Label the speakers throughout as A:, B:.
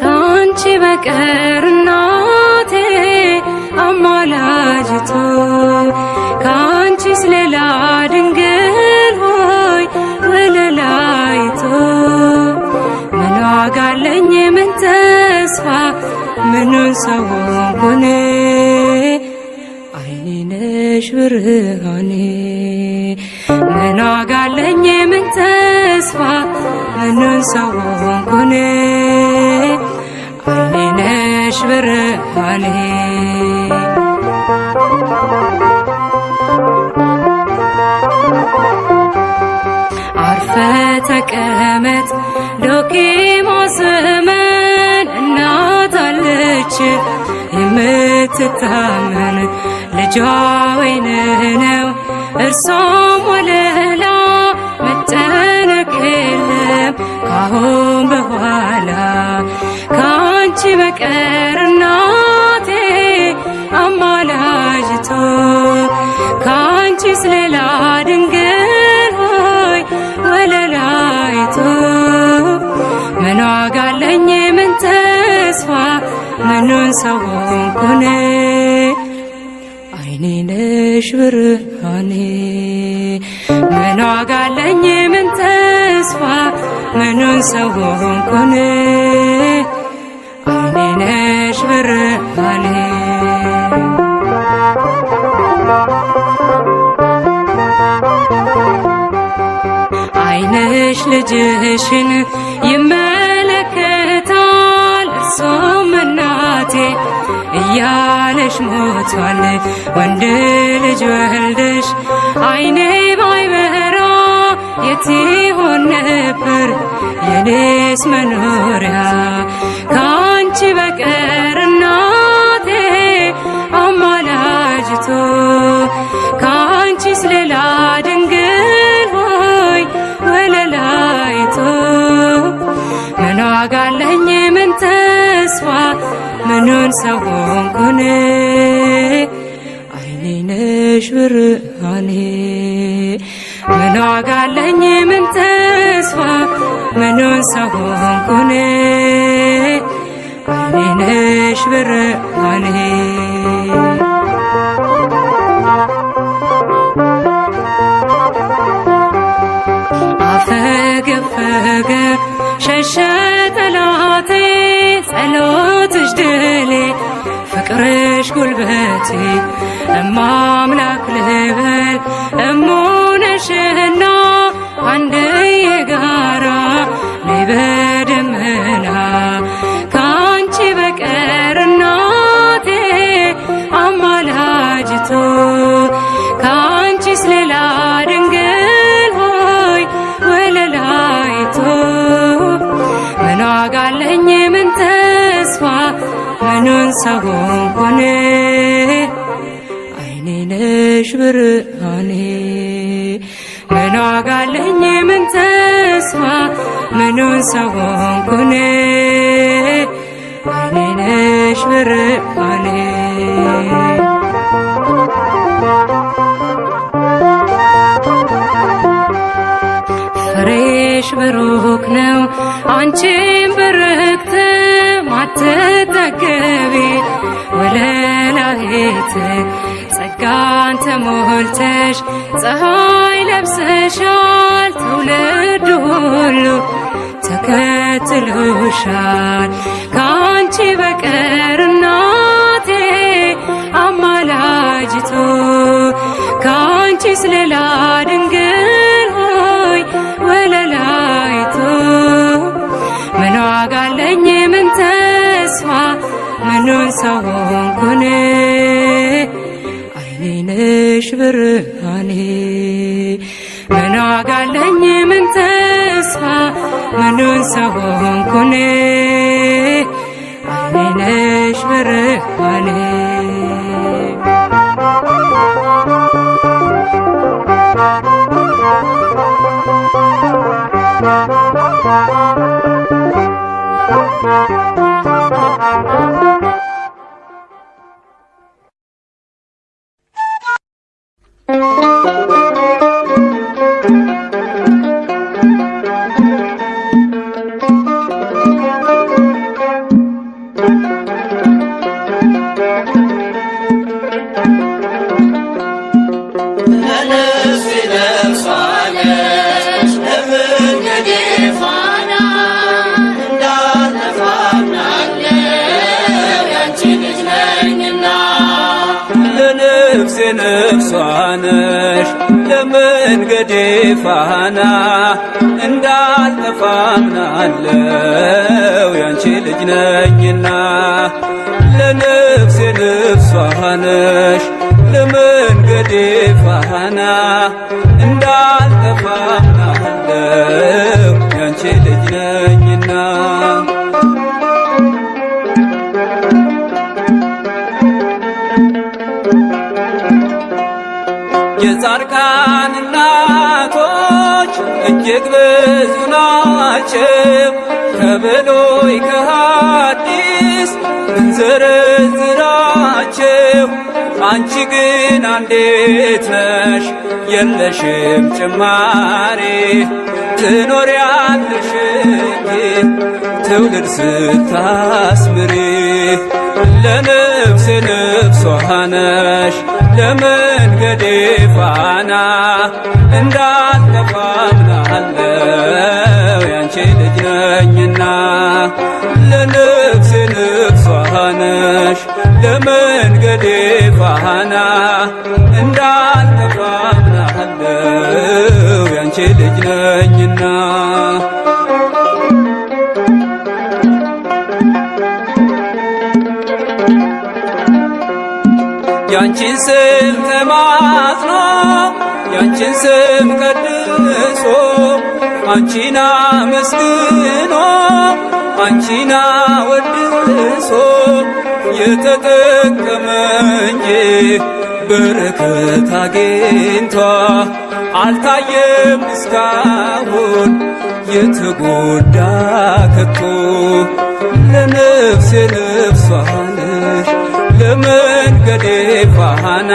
A: ካንቺ በቀር እናቴ አማላጅቱ ካንቺስ ሌላ ድንግል ሆይ ወለላይቱ ምን ዋጋ አለኝ ምን ተስፋ ምኑን ሰው ሆንኩኔ አይኔ ነሽ ብርሃኔ ምን ዋጋ አለኝ ምን ተስፋ ምኑን ሰው ሆንኩኔ አይኔ ነሽ ብርሃኔ አርፈ ተቀመጥ ዶኪሞስ ዘመን እናት አለች የምትታመን ልጇ ወይንህ ነው እርሷም ወለላ መጨነቅ የለም ካሁን በኋላ ካንቺ በቀር እናቴ አማላጅቱ ካንቺስ ሌላ ድንግል ሆይ ወለላይቱ ምን ዋጋ አለኝ ምን ተስፋ ምኑን ሰው ሆንኩኔ አይኔ ነሽ ብርሃኔ ምን ዋጋ አለኝ ምን ተስፋ ምኑን ሰው ሆንኩኔ አይኔ ነሽ ብርሃኔ አይንሽ ልጅሽን ይመለከታል እርሱም እናቴ እያለሽ ሞቷል ወንድ ልጅ ወልደሽ አይኔ ባይበራ የት ይሆን ነበር የኔስ መኖሪያ ካንቺ በቀር እናቴ አማላጅቱ ካንቺስ ሌላ ድንግል ሆይ ወለላይቱ ምን ዋጋ አለኝ ምን ተስፋ ምኑን ሰው ሆንኩኔ አይኔ ነሽ ብርሃኔ ምን ዋጋ አለኝ ምን ተስፋ ምኑን ሰው ሆንኩኔ አይኔ ነሽ ብርሃኔ አፈገፈገ ሸሸ ጠላቴ ጸሎትሽ ድሌ ፍቅርሽ ጉልበቴ እማምላክ ልበል እሙነሽና አንድዬ ጋራ ነይ በደመና ካንቺ በቀር እናቴ አማላጅቱ ካንቺስ ሌላ ድንግል ሆይ ወለላይቱ ምን ዋጋ አለኝ ምን ተስፋ ምኑን ሰው ሆንኩኔ አይኔ ነሽ ብርሃኔ ምን ዋጋ አለኝ ምን ተስፋ ምኑን ሰው ሆንኩኔ አይኔ ነሽ ብርሃኔ ፍሬሽ ብሩክ ነው አንቺም ብርክት ማትጠገቢ ወለላይት ጸጋን ተሞልተሽ ፀሐይ ለብሰሻል ትውልድ ሁሉ ተከትሎሻል ካንቺ በቀር እናቴ አማላጅቱ ካንቺስ ሌላ ድንግል ሆይ ወለላይቱ ምን ዋጋ አለኝ ምን ተስፋ ምኑን ሰው ሆንኩኔ አይኔ ነሽ ብርሃኔ ምን ዋጋ አለኝ ምን ተስፋ ምኑን ሰው ሆንኩኔ አይኔ ነሽ ብርሃኔ
B: ነፍሷ ነሽ ለመንገዴ ፋና እንዳልጠፋ አምናለው ያንቺ ልጅ ነኝና ለነፍሴ ነፍሷ ነሽ ለመንገዴ ፋና እንዳልጠፋ አምናለው ያንቺ ልጅ ነኝና የጻድቃን እናቶች እጅግ ብዙ ናቸው ከብሉይ ከሐዲስ እንዘረዝራቸው አንቺ ግን አንዲት ነሽ የለሽም ጭማሪ ትኖሪያለሽ ትውልድ ስታስምሪ ለነፍሴ ነፍሷ ነሽ ለመንገዴ ፋና እንዳልጠፋ አምናለው ያንቺ ልጅ ነኝና ለነፍሴ ነፍሷ ነሽ ለመንገዴ ፋና እንዳልጠፋ አምናለው ያንቺ ልጅ ነኝና ያንቺን ስም ተማጽኖ ያንቺን ስም ቀድሶ አንቺን አመስግኖ አንቺን አወድሶ የተጠቀመ እንጂ በረከት አግኝቷ አልታየም እስካሁን የተጎዳ ከቶ ለነፍሴ ነፍሷ ነሽ ለመንገዴ ፋና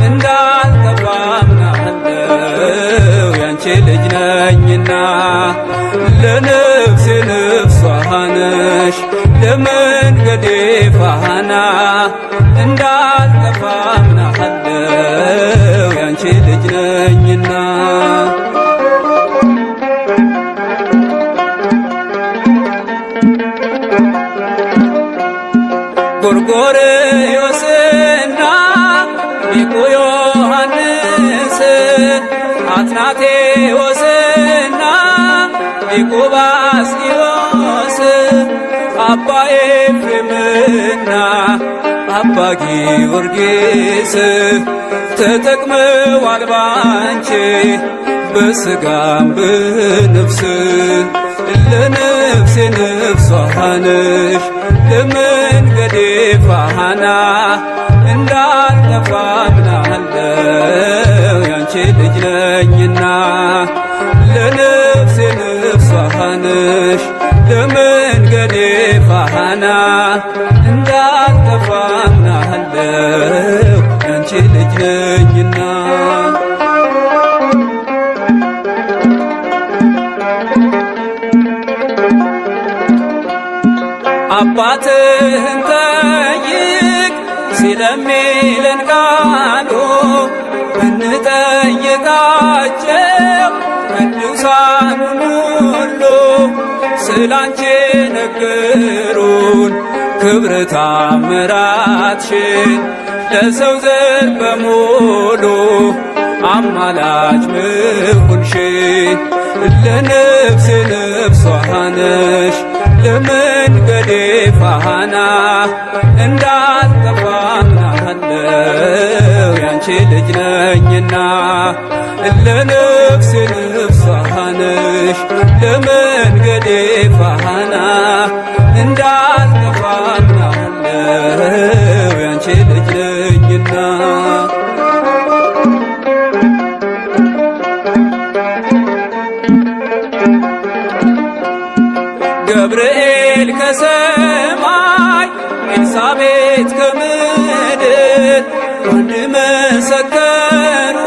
B: እንዳልጠፋ አምናለው ያንቺ ልጅ ነኝና ለነፍሴ ነፍሷ ነሽ ለመንገዴ ፋና እንዳልጠፋ አምናለው ያንቺ ልጅ ነኝና ጎርጎርዮስና ሊቁ ዮሐንስ አትናቴዎስና ሊቁ ባስልዮስ አባ ኤፍሬምና አባ ጊዮርጊስ ተጠቅመዋል ባንቺ በሥጋም በነፍስ ለነፍሴ ነፍሷ ነሽ ለመንገዴ ፋና እንዳልጠፋ አምናለው ያንቺ ልጅ ነኝና ለነፍሴ ነፍሷ ነሽ ለመንገዴ ፋና እንዳልጠፋ አምናለው ያንቺ ልጅ ነኝና አባትህን ጠይቅ ሲለሚለን ቃሉ ብንጠይቃቸው ቅዱሳኑን ሁሉ ስላንቺ ነገሩን ክብር ታምራትሽን ለሰው ዘር በሙሉ አማላጅ መሆንሽን ለነፍሴ ነፍሷ ነሽ ለመንገዴ ፋና እንዳልጠፋ አምናለው ያንቺ ልጅ ነኝና ለነፍሴ ነፍሷ ነሽ ለመንገዴ ፋና እንዳልጠፋ አምናለው ያንቺ ልጅ ነኝና ገብርኤል ከሰማይ ኤልሳቤጥ ከምድር አንድ መሰከሩ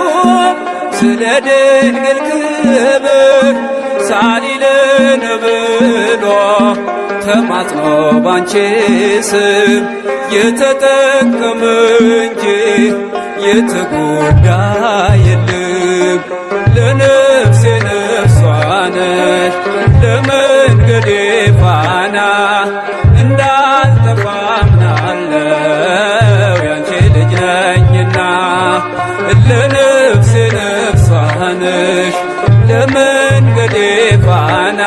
B: ስለ ድንግል ክብር ሳሊለን ብሎ ተማጽኖ ባንቺ ስም የተጠቀመ እንጂ የተጎዳ የለም። ለነፍሴ ነፍሷ ነሽ ለመንገዴ ፋና እንዳልጠፋ አምናለሁ ያንቺ ልጅ ነኝና። ለነፍሴ ነፍሷ ነሽ ለመንገዴ ፋና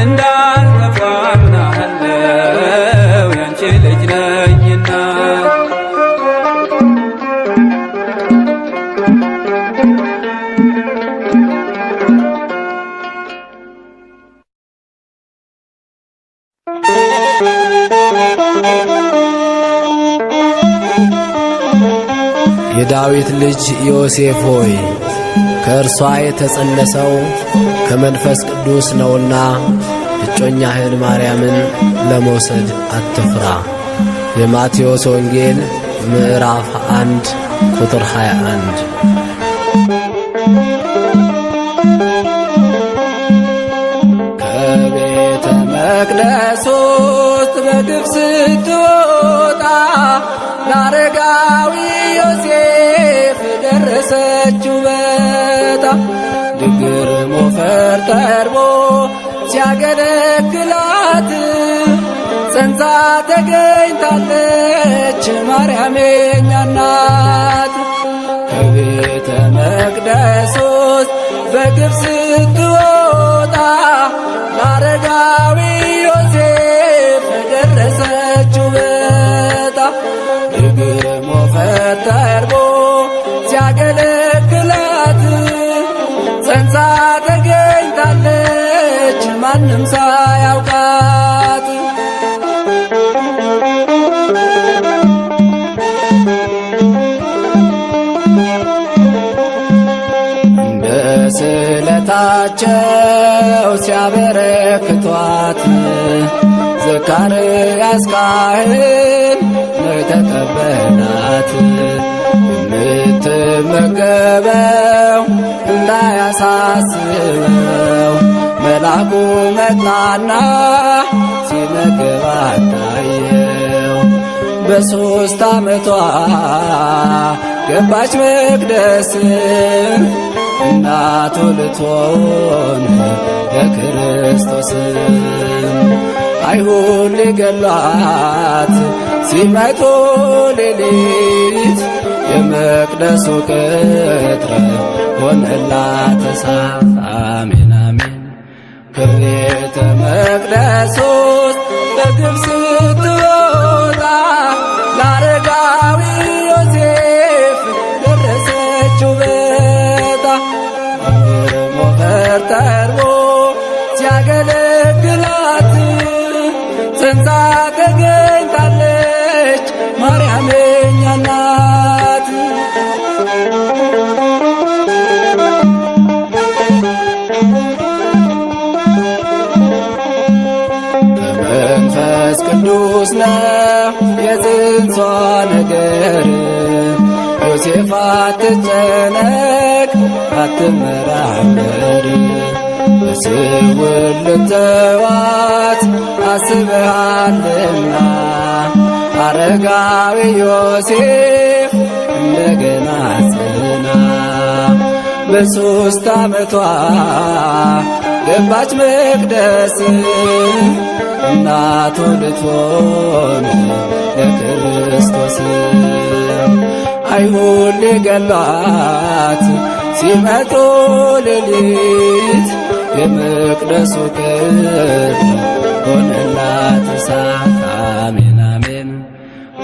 B: እንዳልጠፋ አምናለሁ ያንቺ ልጅ ነኝና።
C: የዳዊት ልጅ ዮሴፍ ሆይ ከእርሷ የተጸነሰው ከመንፈስ ቅዱስ ነውና እጮኛህን ማርያምን ለመውሰድ አትፍራ። የማቴዎስ ወንጌል ምዕራፍ 1 ቁጥር 21። ከቤተ መቅደስ ውስጥ በግፍ ስትወጣ ለአረጋዊ ዮሴፍ ደረሰችው በታ። ድግር ሞፈር ተርቦ ሲያገለግላት ጸንሳ ተገኝታለች ማርያም የኛ እናት። ከቤተ መቅደስ ውስጥ በግፍ ስትወጣ ለአረጋዊ ዮሴፍ ደረሰችው በታ። ድግር ሞፈር ተርቦ ሲያገለግላት ጸንሳ ተገኝታለች ማንም ሳያውቃት። እንደ ስለታቸው ሲያበረክቷት ዘካርያስ ካህን ነው ተቀበላት። የምትመገበው እንዳያሳስበው መልአኩ መጣና ሲመግባት ታየው። በ3 ዓመቷ ገባች መቅደስ እናቱ ልትሆን ለክርስቶስ። አይሁድ ሊገሏት ሲመጡ ሌሊት የመቅደሱ ቅጥር ሆነላት እሳት። አሜን አሜን። ከቤተ መቅደስ ውስጥ በግፍ ስትወጣ ለአረጋዊ ዮሴፍ ደረሰችው በታ። ሞፈር ተርቦ ሲያገለግላት ጸንሳ ተገኝታለች ማርያም የኛ እናት። ከመንፈስ ቅዱስ ነው የጽንሷ ነገር። ዮሴፍ አትጨነቅ አትመራመር። በስውር ልተዋት አስበሃልና አረጋዊ ዮሴፍ እንደገና ጽና። በ3 ዓመቷ ገባች መቅደስ እናቱ ልትሆን ለክርስቶስ። አይሁድ ሊገሏት ሲመጡ ሌሊት የመቅደሱ ቅጥር ሆነላት እሳት። አሜን አሜን።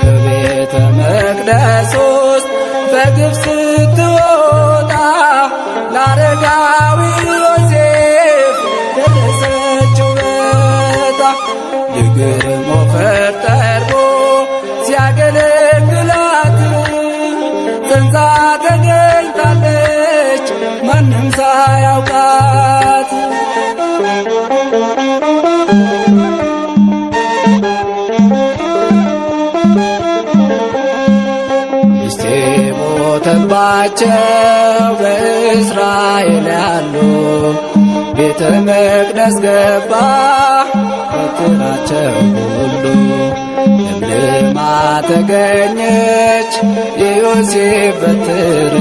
C: ከቤተ መቅደስ ውስጥ በግፍ ስትወጣ ለአረጋዊ ዮሴፍ ደረሰችው በታ። ድግር ሞፈር ተርቦ ሲያገለግላት ጸንሳ ተገኝታለች ማንም ሳያውቃት። ሚስቴ ሞተባቸው በእስራኤል ያሉ ቤተ መቅደስ ገባ በትራቸው ሁሉ ለምልማ ተገኘች የዮሴፍ በትር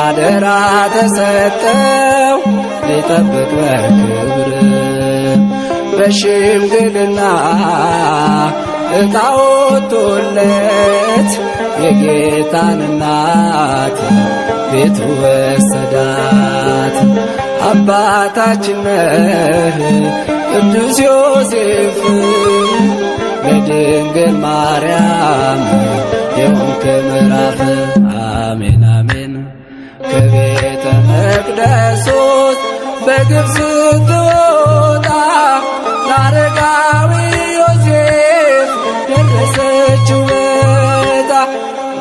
C: አደራ ተሰጠው ሊጠብቅ በክብር በሽምግልና ዕጣ ወጥቶለት የጌታን እናት ቤቱ ወሰዳት። አባታችን ነህ ቅዱስ ዮሴፍ ለድንግል ማርያም የሆንክ ምዕራፍ አሜን አሜን። ከቤተ መቅደስ ውስጥ በግብፅ ስትወጣ ለአረጋዊ ዮሴፍ ደረሰችው ዕጣ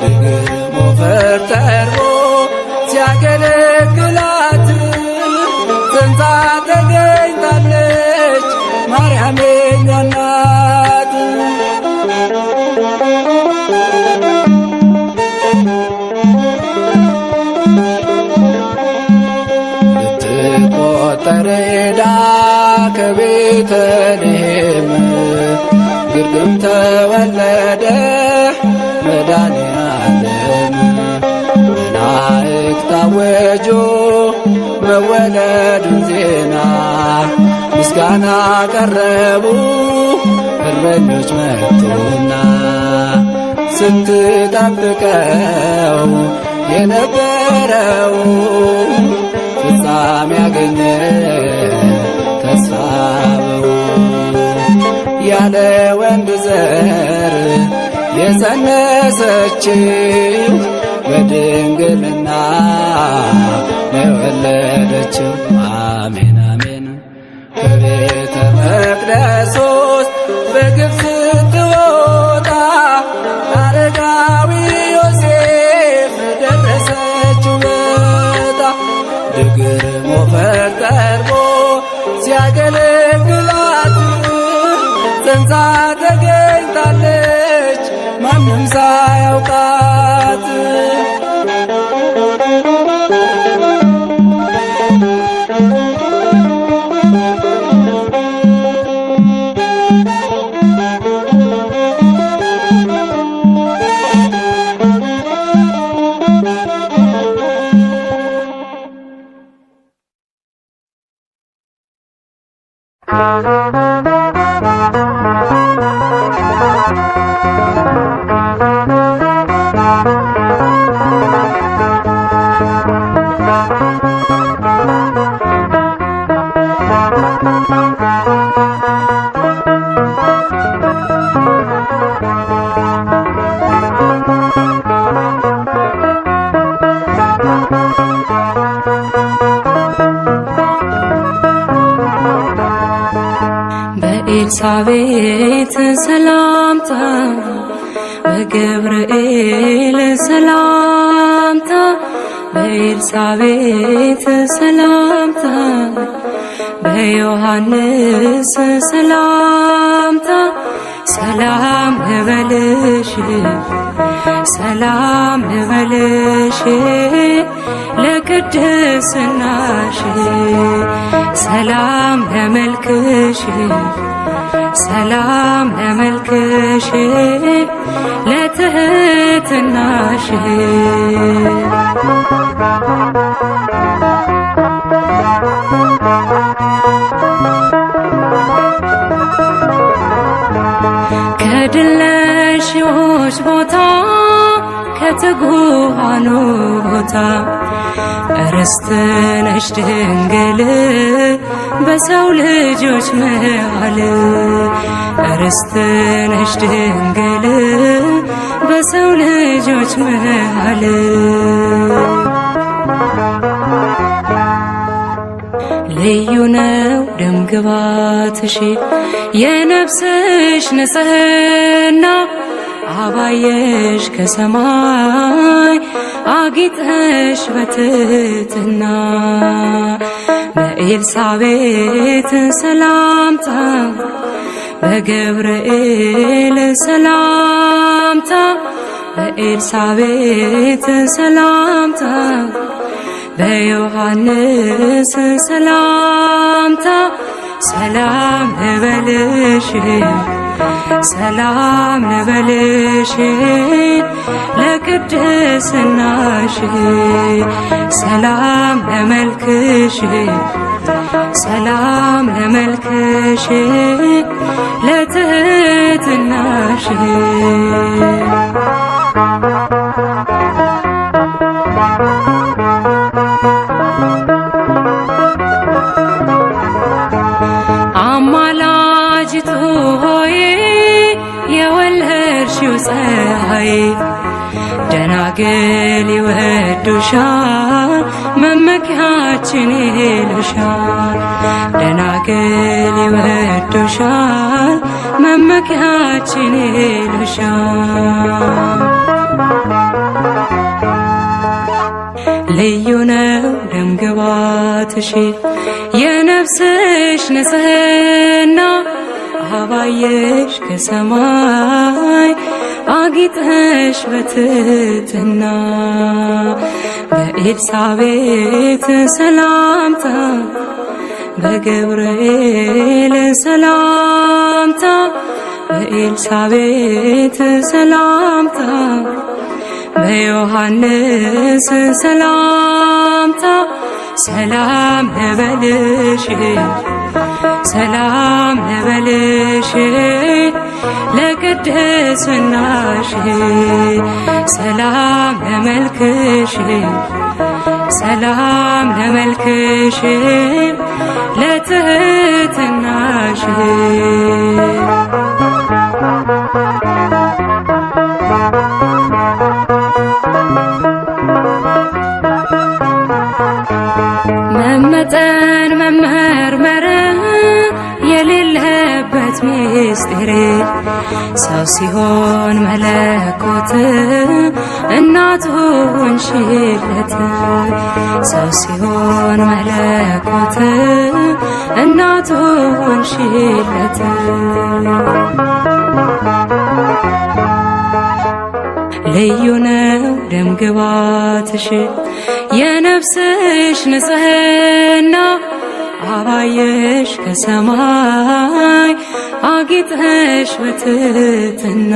C: ድንግል ሞፈር ጠርቦ ሲያገለግላት ጸንሳ ተገኝታለች ማርያም የእኛ እናት። ልትቆጠር ሄዳ ከቤተልሔም ግርግም ተወለደ መድኃኔዓለም መላእክት አወጁ መወለዱን ዜና ምስጋና ቀረቡ እረኞች መጡና ስትጠብቀው የነበረው ፍጻሜ ያገኘ ተስፋው ያለ ወንድ ዘር የጸነሰችው በድንግልና የወለደችው አሜን አሜን። ከቤተ መቅደስ ውስጥ በግብፅ ስትወጣ አረጋዊ ዮሴፍ ደረሰችው ዕጣ ድንግል ሞፈር ጠርቦ ሲያገለግላት ጸንሳ ተገኝታለች ማንም ሳያውቃት።
A: በኤልሳቤጥ ሰላምታ በገብርኤል ሰላምታ በኤልሳቤጥ ሰላምታ በዮሐንስ ሰላምታ ሰላም ልበልሽ ሰላም ልበልሽ ለቅድስናሽ ሰላም ለመልክሽ ሰላም ለመልክሽ ለትህትናሽ ከድለሽዎች ቦታ ከትጉሃኑ ቦታ ርስት ነሽ ድንግል በሰው ልጆች መሃል ርስት ነሽ ድንግል በሰው ልጆች መሃል ልዩ ነው ደምግባትሽ የነፍስሽ ንጽሕና አባየሽ ከሰማይ አጊጠሽ በትሕትና በኤልሳቤጥ ሰላምታ በገብርኤል ሰላምታ በኤልሳቤጥ ሰላምታ በዮሐንስ ሰላምታ ሰላም ልበልሽ ሰላም ልበልሽ ለቅድስናሽ ሰላም ለመልክሽ ሰላም ለመልክሽ ለትህትናሽ አማላጅቱ ሆይ የወለድሽው ፀሐይ ደናግል ይወዱሻል መመኪያችን ይሉሻል ደናግል ይወዱሻል መመኪያችን ይሉሻል ልዩ ነው ደምግባትሽ የነፍስሽ ንጽሕና አባየሽ ከሰማይ አጊጠሽ በትሕትና በኤልሳቤጥ ሰላምታ በገብርኤል ሰላምታ በኤልሳቤጥ ሰላምታ በዮሐንስ ሰላምታ ሰላም ልበልሽ ሰላም ልበልሽ ለቅድስናሽ ሰላም ለመልክሽ ሰላም ለመልክሽ ለትህትናሽ መመጠን መመርመር የሌለበት ምስጢር ሰው ሲሆን መለኮት እናቱ ሆንሽለት ሰው ሲሆን መለኮት እናቱ ሆንሽለት ልዩ ነው ደምግባትሽ የነፍስሽ ንጽሕና አባየሽ ከሰማይ አጊጠሽ በትሕትና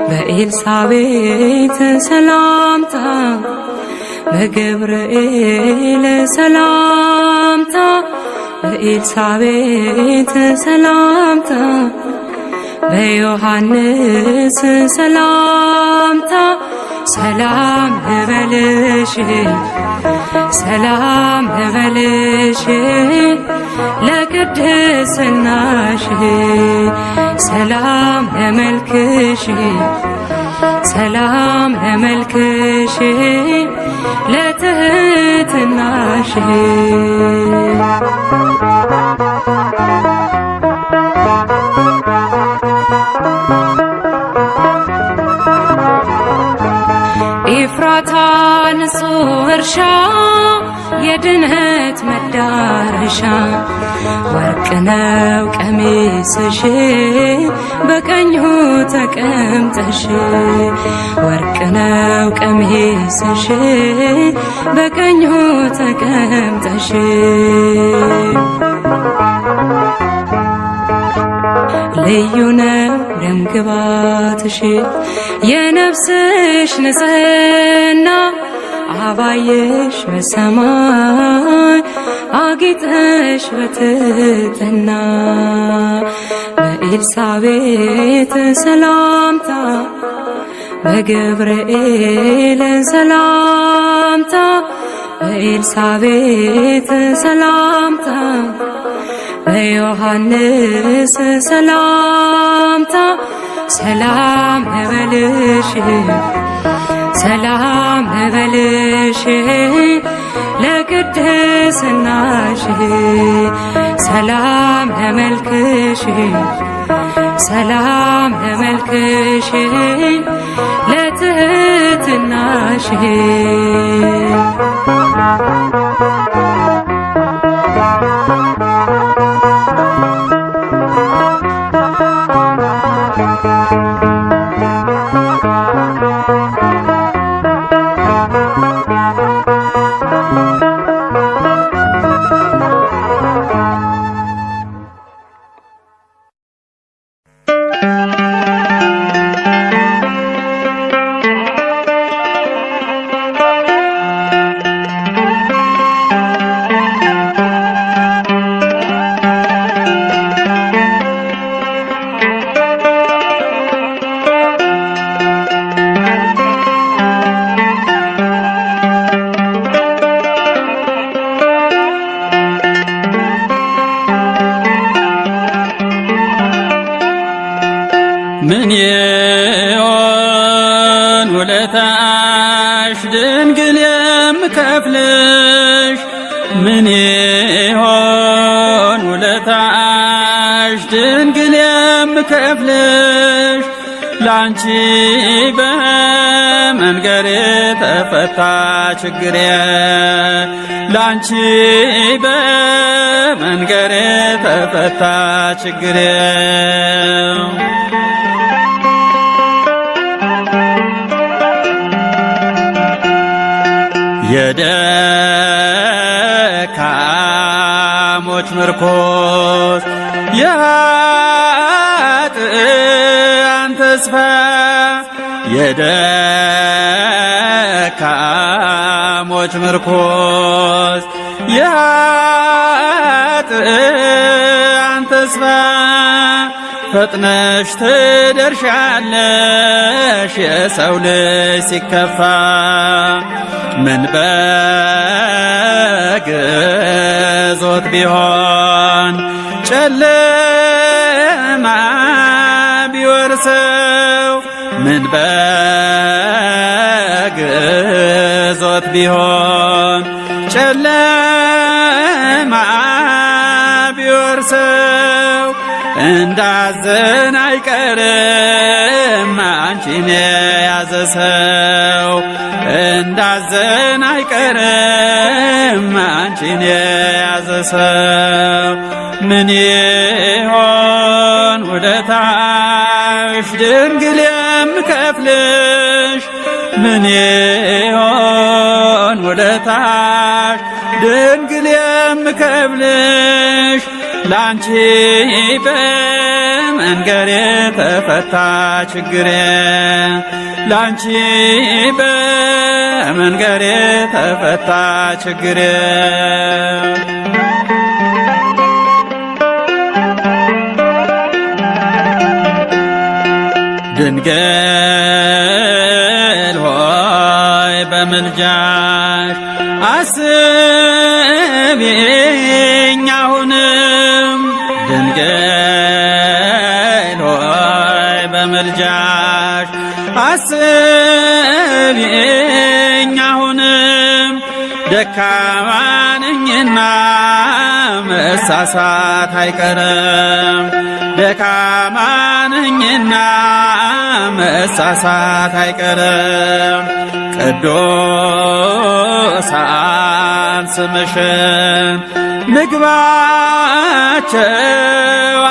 A: በኤልሳቤጥ ሰላምታ በገብርኤል ሰላምታ በኤልሳቤጥ ሰላምታ በዮሐንስ ሰላምታ ሰላም ልበልሽ ሰላም ልበልሽ ለቅድስናሽ ሰላም ለመልክሽ ሰላም ለመልክሽ ለትህትናሽ ኤፍራታ ንጹሕ እርሻ የድነት መዳረሻ ወርቅ ነው ቀሚስሽ በቀኙ ተቀምጠሽ ወርቅ ነው ቀሚስሽ በቀኙ ተቀምጠሽ ልዩ ነው ደምግባትሽ የነፍስሽ ንጽሕና አባየሽ በሰማይ አጊጠሽ በትሕትና በኤልሳቤጥ ሰላምታ በገብርኤል ሰላምታ በኤልሳቤጥ ሰላምታ በዮሐንስ ሰላምታ ሰላም ልበልሽ ሰላም ልበልሽ ለቅድስናሽ ሰላም ለመልክሽ ሰላም ለመልክሽ ለትህትናሽ
D: ምን ይሆን ውለታሽ ድንግል የምከፍልሽ? ምን ይሆን ውለታሽ ድንግል የምከፍልሽ? ላንቺ በመንገሬ ተፈታ ችግሬ፣ ላንቺ በመንገሬ ተፈታ ችግሬ። የደካሞች ምርኮስ የኃጥአን ተስፋ፣ የደካሞች ምርኮስ የኃጥአን ተስፋ፣ ፈጥነሽ ትደርሻለሽ የሰው ልጅ ሲከፋ። ምን በግዞት ቢሆን ጨለማ ቢወርሰው፣ ምን በግዞት ቢሆን ጨለማ ቢወርሰው፣ እንዳዘን አይቀርም አንቺን የያዘ ሰው፣ እንዳዘን አይቀርም አንቺን የያዘ ሰው። ምን ይሆን ውለታሽ ድንግል የምከፍልሽ? ምን ይሆን ውለታሽ ድንግል የምከፍልሽ? ላንቺ በመንገሬ ተፈታ ችግሬ፣ ላንቺ በመንገሬ ተፈታ ችግሬ። ድንግል ሆይ በምልጃሽ አስቢኝ አሁንም፣ ድንግል ሆይ በምልጃሽ አስቢኝ አሁንም። ደካማ ነኝና መሳሳት አይቀርም፣ ደካማ ነኝና መሳሳት አይቀርም። ቅዱሳን ስምሽን ምግባቸው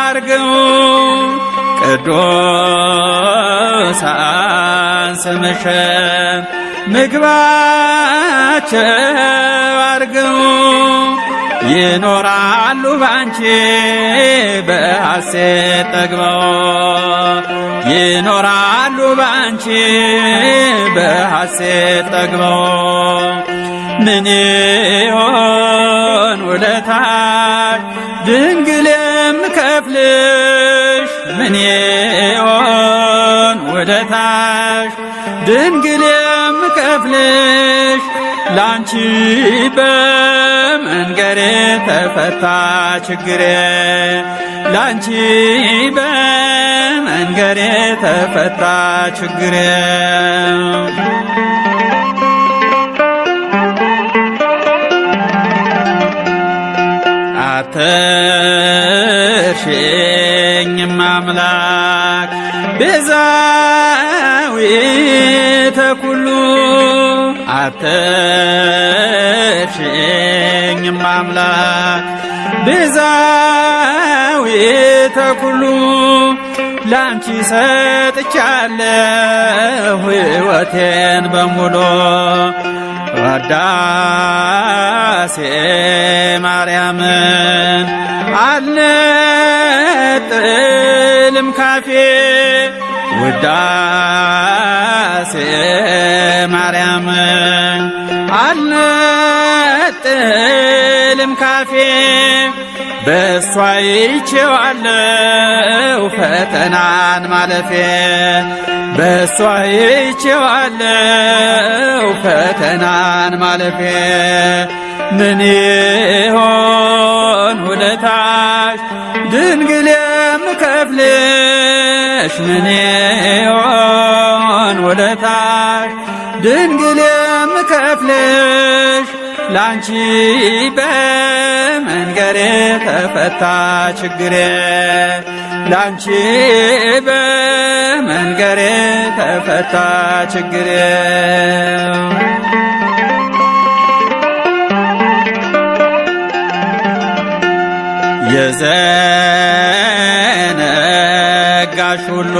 D: አርገው፣ ቅዱሳን ስምሽን ምግባቸው አርገው፣ ይኖራሉ ባንቺ በሐሴት ጠግበው፣ ይኖራሉ ባንቺ በሐሴት ጠግበው። ምን ይሆን ውለታሽ ድንግል የምከፍልሽ? ምን ይሆን ውለታሽ ድንግል የምከፍልሽ? ላንቺ በመንገሬ ተፈታ ችግሬ፣ ላንቺ በመንገሬ ተፈታ ችግሬ። አትርሽኝም አምላክ ቤዛዊተ ኩሉ፣ አትርሽኝም አምላክ ቤዛዊተ ኩሉ። ላንቺ ሰጥቻለሁ ሕይወቴን በሙሉ፣ ውዳሴ ማርያምን አልነጥልም ካፌ፣ ውዳሴ ማርያምን አልነጥልም ካፌ። በእሷ ይቼዋለሁ ፈተናን ማለፌ፣ በእሷ ይቼዋለሁ ፈተናን ማለፌ። ምን ይሆን ውለታሽ ድንግል የምከፍልሽ? ምን ይሆን ውለታሽ ድንግል የምከፍልሽ ላንቺ በመንገሬ ተፈታ ችግሬ ላንቺ በመንገሬ ተፈታ ችግሬ የዘነጋሽ ሁሉ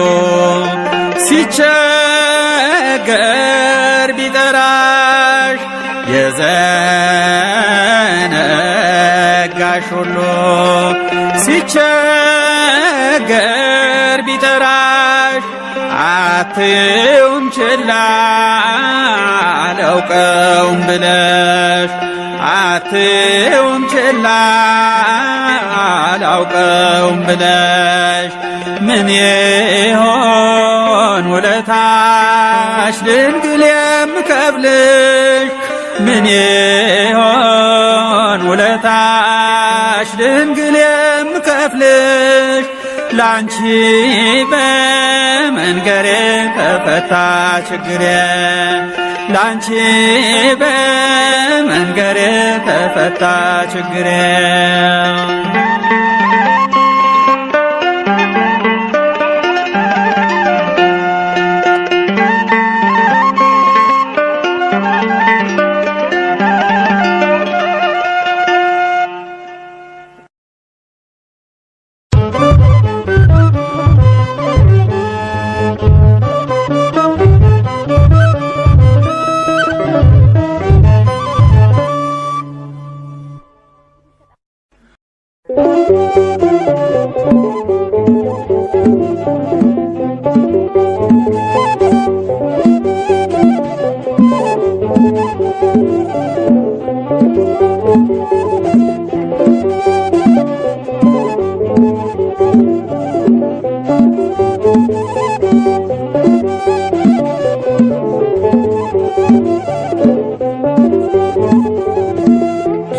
D: ሲቸገር ቢጠራሽ የዘነጋሽ ሁሉ ሲቸገር ቢጠራሽ አትዩም ችላ አላውቀውም ብለሽ አትዩም ችላ አላውቀውም ብለሽ ምን ይሆን ውለታሽ ድንግል የምከፍልሽ ምን ይሆን ውለታሽ ድንግል የምከፍልሽ ላንቺ በመንገሬ ተፈታ ችግሬ ላንቺ በመንገሬ ተፈታ ችግሬ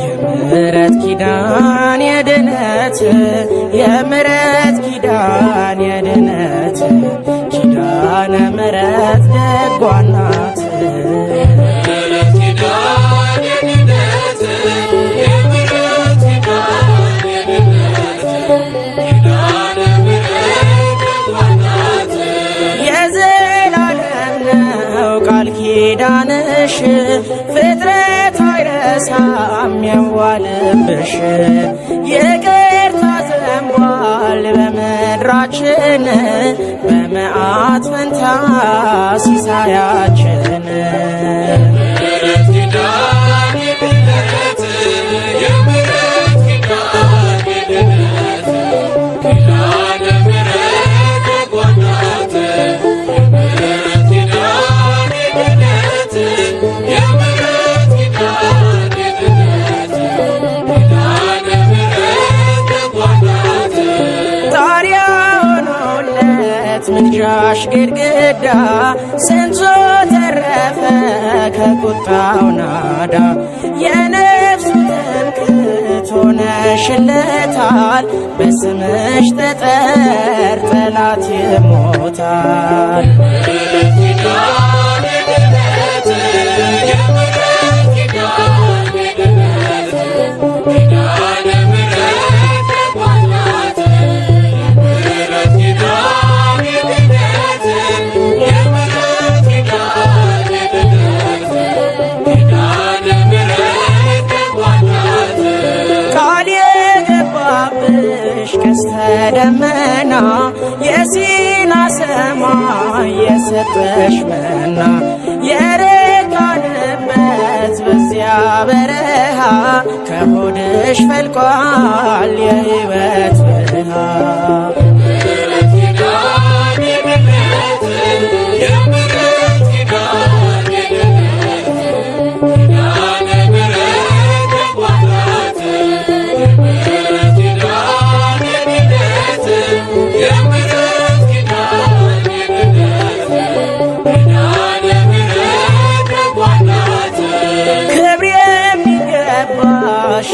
C: የምሕረት ኪዳን የድነት የምሕረት ኪዳን የድነት ኪዳነ ምሕረት ደጓ ናት የዘላለም ነው ቃል ኪዳንሽ ፍጥረት አይረሳም የዋልብሽ ይቅርታ ዘንቧል በምድራችን በመዓት ፈንታ ሲሳያችን ምልጃሽ ግድግዳ ስንቱ ተረፈ ከቁጣው ናዳ የነፍሱ ትምክህት ሆነሽለታል በስምሽ ጠጠር ጠላት ይሞታል ቀስተ ደመና የሲና ሰማይ የሰጠሽ መና የረካንበት በዚያ በረሃ ከሆድሽ ፈልቋል የሕይወት ብርሃን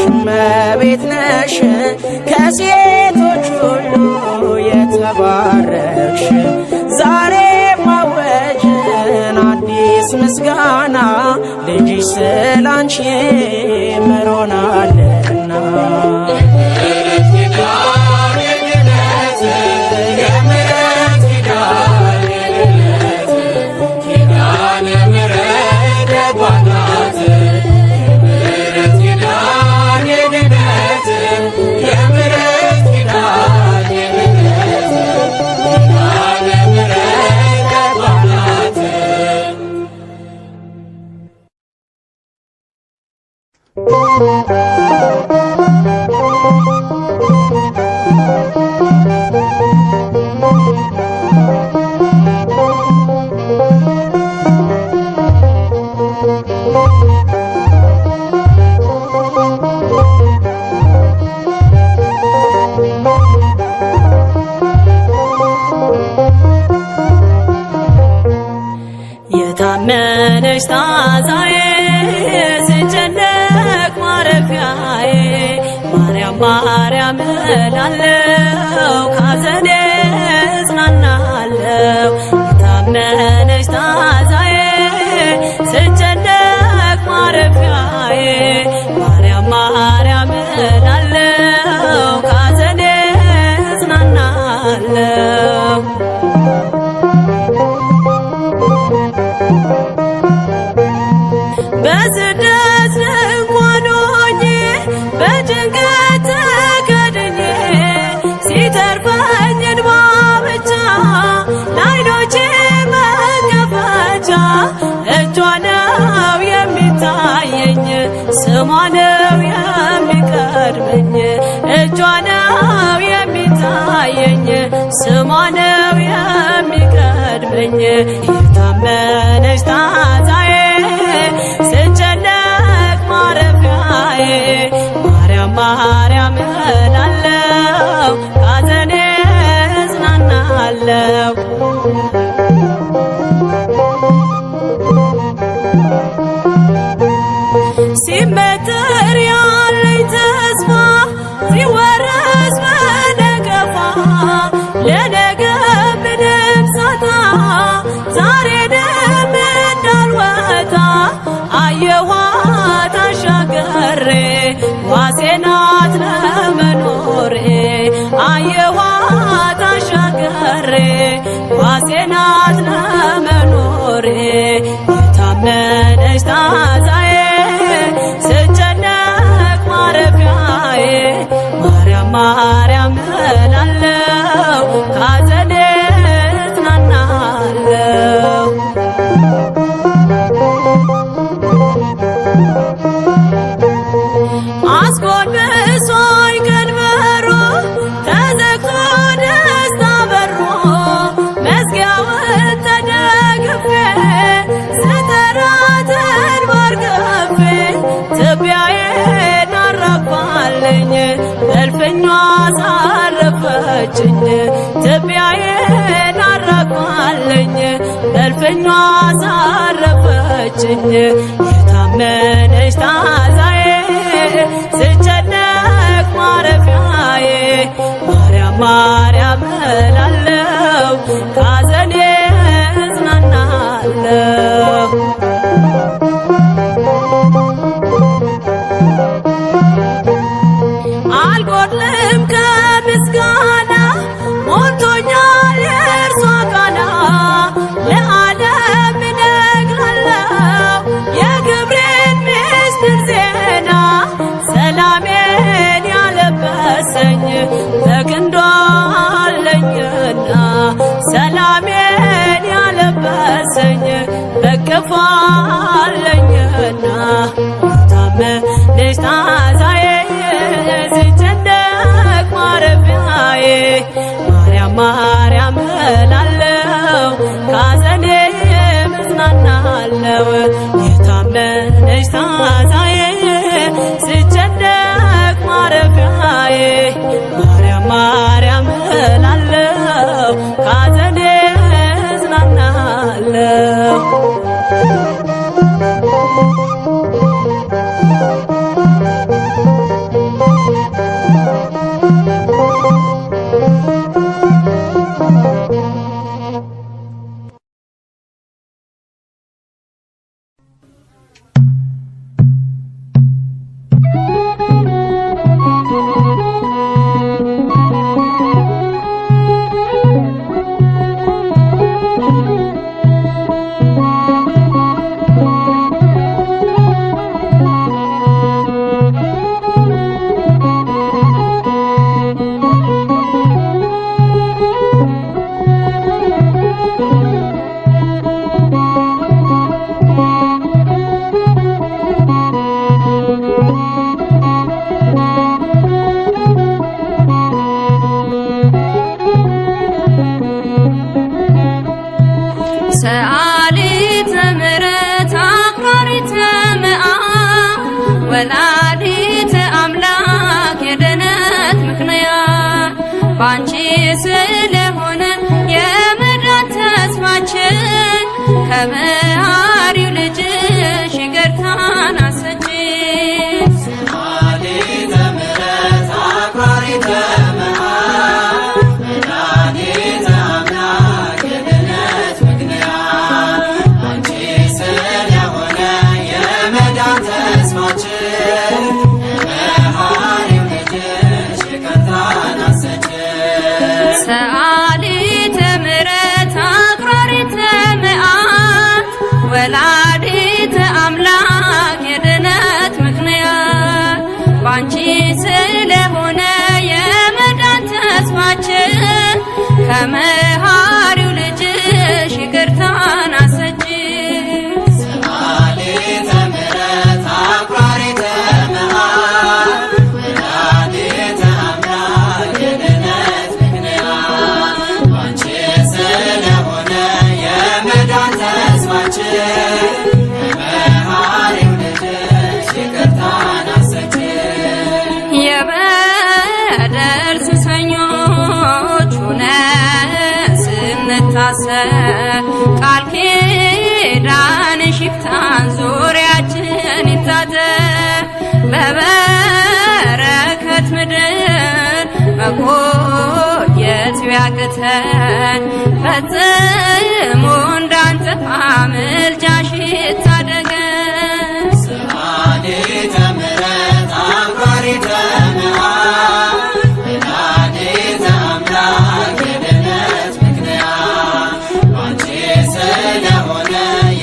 C: እመቤት ነሽ ከሴቶች ሁሉ የተባረክሽ ባንቺ መሮናልና
A: የታመነሽ ታዛዬ ስጨነቅ ማረፊያዬ ማርያም ማርያም እላለሁ ካዘኔ እጽናናለሁ። የታመነሽ ታዛዬ ስጨነቅ ማረፊያዬ ማርያም ማርያም እላለሁ ካዘኔ እጽናናለሁ። በስደት ድንኳን ሆኜ በጭንቀት ተከድኜ ሲተርፈኝ እንባ ብቻ ለዓይኖቼ መከፈቻ እጇ ነው የሚታየኝ ስሟ ነው የሚቀድመኝ እጇ ነው የሚታየኝ ስሟ ነው የሚቀድመኝ። የታመነች ታዛዬ ስጨነቅ ማረፊያዬ ማርያም ማርያም እላለሁ ካዘኔ እጽናናለሁ። ሲመትር ያለኝ ተስፋ ሲወረስ በነቀፋ ለነገ ምንም ሳጣ ዛሬንም እንዳልወጣ አየኋት አሻግሬ ዋሴ ናት ለመኖሬ አየኋት አሻግሬ ዋሴ ናት ለመኖሬ። የታመነች ታዛዬ ስጨነቅ ማረፊያዬ ማርያም ማርያም እላለሁ ካዘኔ እጽናናለሁ። አስጎንብሶኝ ቀንበሮ ተዘግቶ ደስታ በሮ መዝጊያውን ተደግፌ ስጠራት እንባር ከፌ ትቢያዬን አራግፋለኝ በእልፍኟ አሳረፈችኝ ትቢያዬን አራግፋለኝ በእልፍኟ አሳረፈችኝ። የታመነች ታዛዬ ስጨነቅ ማረፊያዬ ማርያም ማርያም እላለሁ ካዘኔ እጽናናለሁ። አልጎድልም ከምስጋና ሞልቶኛል የእርሷ ቃና ለዓለም እነግራለሁ የክብሬን ምስጢር ዜና ሰላሜን ያለበሰኝ በክንዷ አለኝና ሰላሜን ያለበሰኝ በክንፏ አለኝና። የታመነች ታዛዬ ስጨነቅ ማረፊያዬ ማርያም ማርያም እላለሁ ካዘኔ እጽናናለሁ። የታመነች ታዛዬ ስጨነቅ ማረፊያዬ ማርያም ማርያም እላለሁ ካዘኔ እጽናናለሁ።
E: ሰአሊተ ምሕረት አፍቃሪተ መዓት ወላዲተ አምላክ የድኅነት ምክንያት ባንቺ ስለሆነ የመዳን ተስፋችን ከመሐሪው ልጅሽ ይቅርታን አሰጪን።
C: ሰአሊተ ምሕረት አፍቃሪተ መዓት ወላዲተ አምላክ የድኅነት ምክንያት ባንቺ ስለሆነ የመዳን ተስፋችን ከመሐሪው ልጅሽ ይቅርታን አሰጪን።
E: ሰአሊተ ምሕረት አፍቃሪተ መዓት ወላዲተ አምላክ የድኅነት ምክንያት ባንቺ ስለሆነ የመዳን ተስፋችን ከመሐሪው ልጅሽ ይቅርታን አሰጪን።
C: ሰአሊተ ምሕረት አፍቃሪተ መዓት ወላዲተ አምላክ የድኅነት ምክንያት ባንቺ ስለሆነ የመዳን ተስፋችን ከመሐሪው ልጅሽ ይቅርታን አሰጪን።
E: የበደል ሱሰኞች ሆነን ስንታሰር ቃል ኪዳንሽ ይፍታን ዙሪያችን ይታጠር በበረከት ምድር መቆየት ቢያቅተን ፈጽሞ እንዳንጠፋ ምልጃሽ ይታደገን።
C: ሰአሊተ ምሕረት አፍቃሪተ መዓት ወላዲተ አምላክ የድኅነት ምክንያት ባንቺ ስለሆነ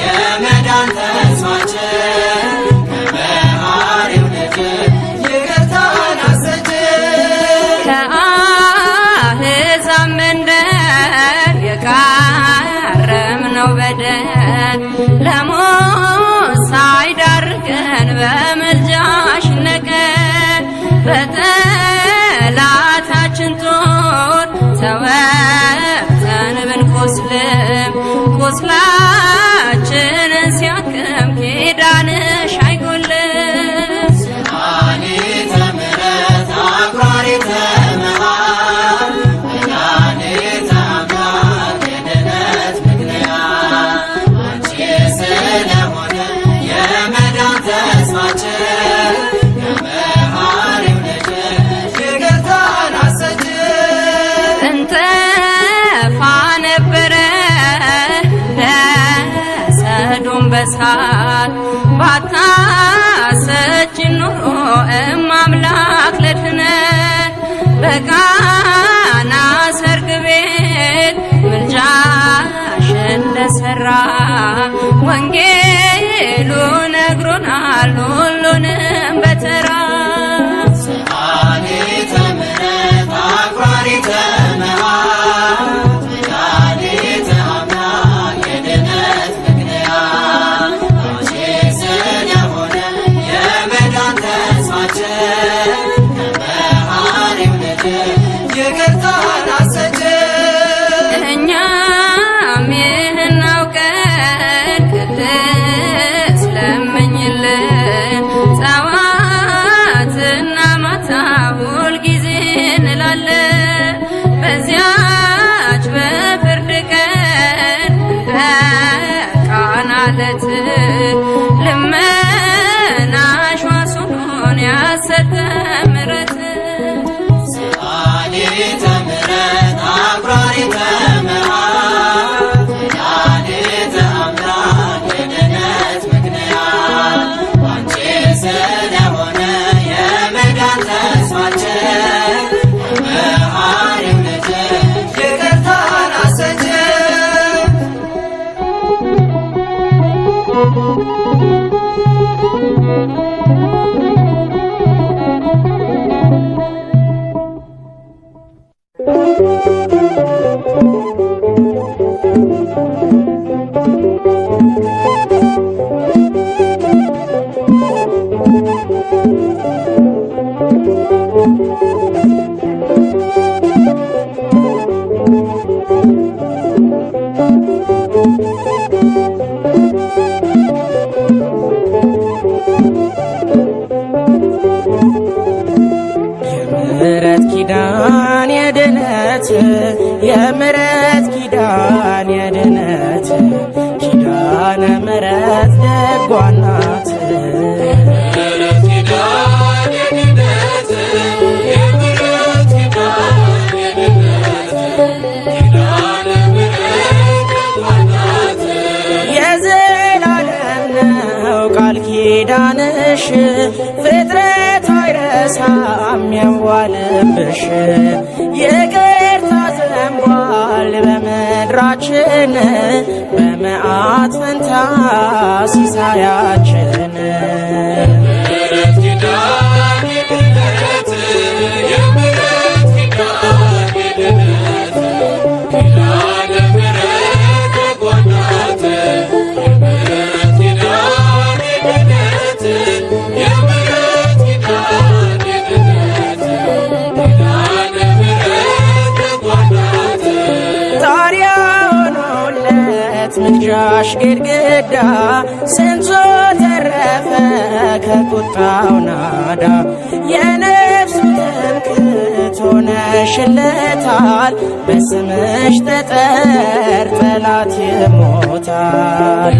C: የመዳን ተስፋችን ከመሐሪው ልጅሽ ይቅርታን አሰጪን።
E: ከአሕዛብ መንደር የቃረምነው በደል ለሞት ሳይዳርገን በምልጃሽ ይነቀል። በጠላታችን ጦር ተወግተን ብንቆስልም ቁስላችንን ሲያክም ኪዳንሽ አይጎልም።
C: ሰአሊተ ምሕረት አፍቃሪተ መዓት ወላዲተ አምላክ የድኅነት ምክንያት ባንቺ ስለሆነ የመዳን ተስፋችን ከመሐሪው ልጅሽ ይቅርታን አሰጪን።
E: እንጠፋ ነበረ ለሰዶም በሳት ባታሰጪን ኖሮ እማምላክ ለድኅነት በቃና ሰርግ ቤት ምልጃሽ እንደሰራ ወንጌሉ ነግሮናል ሁሉንም በተራ።
C: ሰአሊተ ምሕረት አፍቃሪተ መዓት ወላዲተ አምላክ የድኅነት ምክንያት ባንቺ ስለሆነ የመዳን ተስፋችን ከመሐሪው ልጅሽ ይቅርታን አሰጪን።
E: እኛም ይህን አውቀን ቅድስት ለምኝልን ጸዋ
A: የምሕረት ኪዳን የድነት የምሕረት ኪዳን የድነት ኪዳነ ምሕረት ደጓ ናት። የዘላለም ነው ቃል ኪዳንሽ ፍጥረት አይረሳም የዋለብሽ። ይቅርታ ዘንቧል በምድራችን በመዓት ፈንታ ሲሳያችን። ምልጃሽ ግድግዳ ስንቱ ተረፈ ከቁጣው ናዳ። የነፍሱ ትምክህት ሆነሽለታል በስምሽ ጠጠር ጠላት ይሞታል።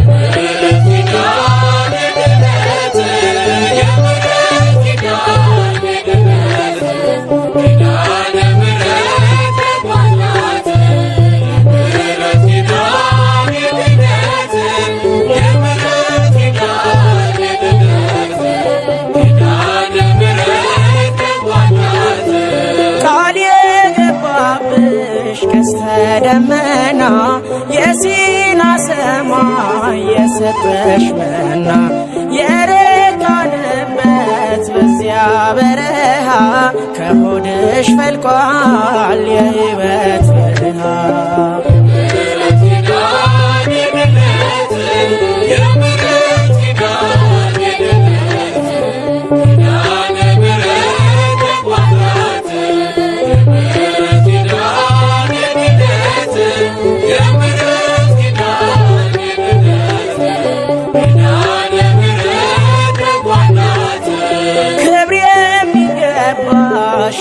A: ቀስተ ደመና የሲና ሰማይ የሰጠሽ መና የረካንበት በዚያ በረሃ ከሆድሽ ፈልቋል የሕይወት ብርሃ።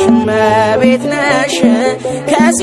A: እመቤት ነሽ ከሴ